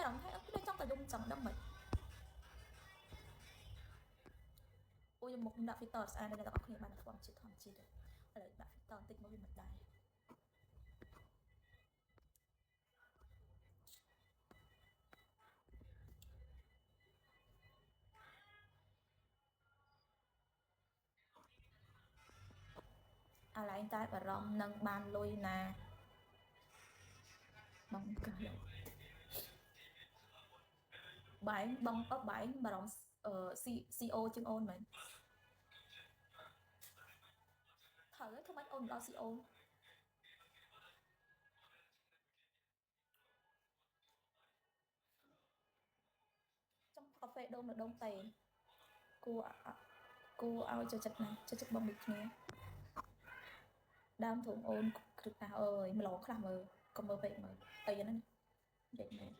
chẳng thấy nó trong cái dung chẳng đâu mày ôi một đã filter sai đây là cóគ្នាបាន form ជាធម្មជាតិឥឡូវដាក់ filter បន្តិចមកវាមិនដែរអាឡែងតែបារម្ភនឹងបានលុយណាបងកាយបែងបងបែងបារម្ភCO ជាងអូនមែនត្រូវហើយធ្វើម៉េចអូនដល់ CO ចំកាហ្វេដូងនៅដងតេគួរឲ្យចូលចិត្តណាចូលចិត្តបងដូចគ្នាដើមធំអូនគ្រឹះណាអើយម្លងខ្លះមើលកុំមើលពេកមើលអីហ្នឹងនិយាយមែន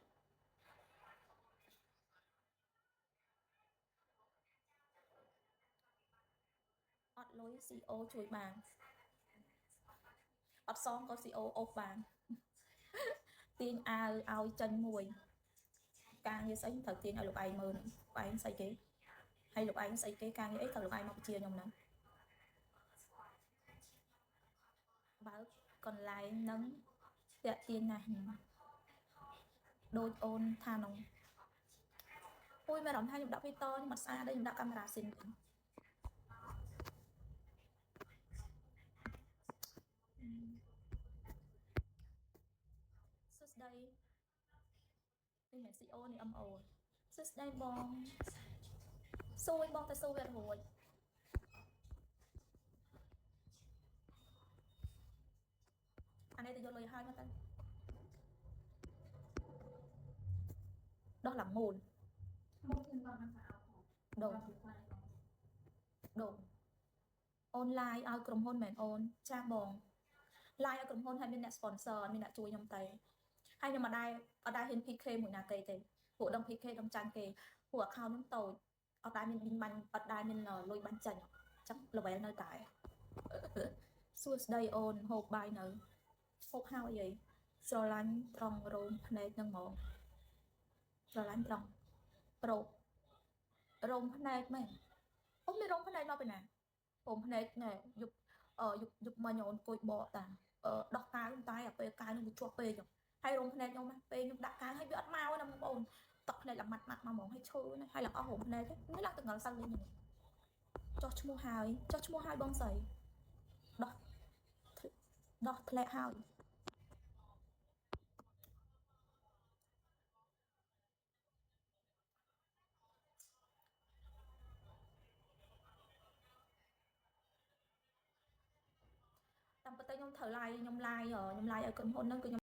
អត់លុយ CO ជួយបានអត់សមក៏ CO អូសបានទាញអាវឲ្យចាញ់មួយការងារស្អីត្រូវទាញឲ្យលោកឯងមើលលោកឯងស្អីគេហើយលោកឯងស្អីគេការងារអីត្រូវលោកឯងមកបញ្ជាខ្ញុំហ្នឹងបើកន្លែងហ្នឹងតាក់ទាញណាស់ដូចអូនថានោះអូយមានអារម្មណ៍ថាខ្ញុំដាក់ filter ខ្ញុំអត់ស្អាតទេខ្ញុំដាក់កាមេរ៉ាស៊ីនវិញសួស្ដីនេះមិន CO នេះ MO សួស្ដីបងសួយបងទៅសួយវារួចអានេះទៅយកលុយឲ្យមកទៅដោះឡើងមូលដូងអូន live ឲ្យក្រុមហ៊ុនមែនអូនចាស់បង live ឲ្យក្រុមហ៊ុនហើយមានអ្នក sponsor មានអ្នកជួយខ្ញុំទៅហើយខ្ញុំអត់ដែលហ៊ាន PK មួយណាគេទេព្រោះដឹង PK ដឹងចាញ់គេព្រោះ account ខ្ញុំតូចអត់ដែលមានបាញ់អត់ដែលមានលុយបាញ់ចាញ់ចឹង level នៅតែសួស្ដីអូនហូបបាយនៅហូបហើយអីស្រឡាញ់ត្រង់រោមភ្នែកនឹងហ្មងស្រឡាញ់ត្រង់រោមភ្នែកមែនអូនមានរោមភ្នែកមកពីណារោមភ្នែកណែយប់មិញអូនអង្គុយបកតាដោះកាវតែពេលកាវនឹងវាជាប់ពេកហើយរោមភ្នែកខ្ញុំពេលខ្ញុំដាក់កាវហើយវាអត់មកណាបងប្អូនតក់ភ្នែកឡើងម៉ាត់មកហ្មងហើយឈឺណាហើយឡើងអស់រោមភ្នែកនេះឡើងទៅងល់សិនវិញចោះឈ្មោះហើយបងស្រីដោះធ្លាក់ហើយតាមពិតទៅខ្ញុំត្រូវឡាយឲ្យក្រុមហ៊ុនហ្នឹងគឺ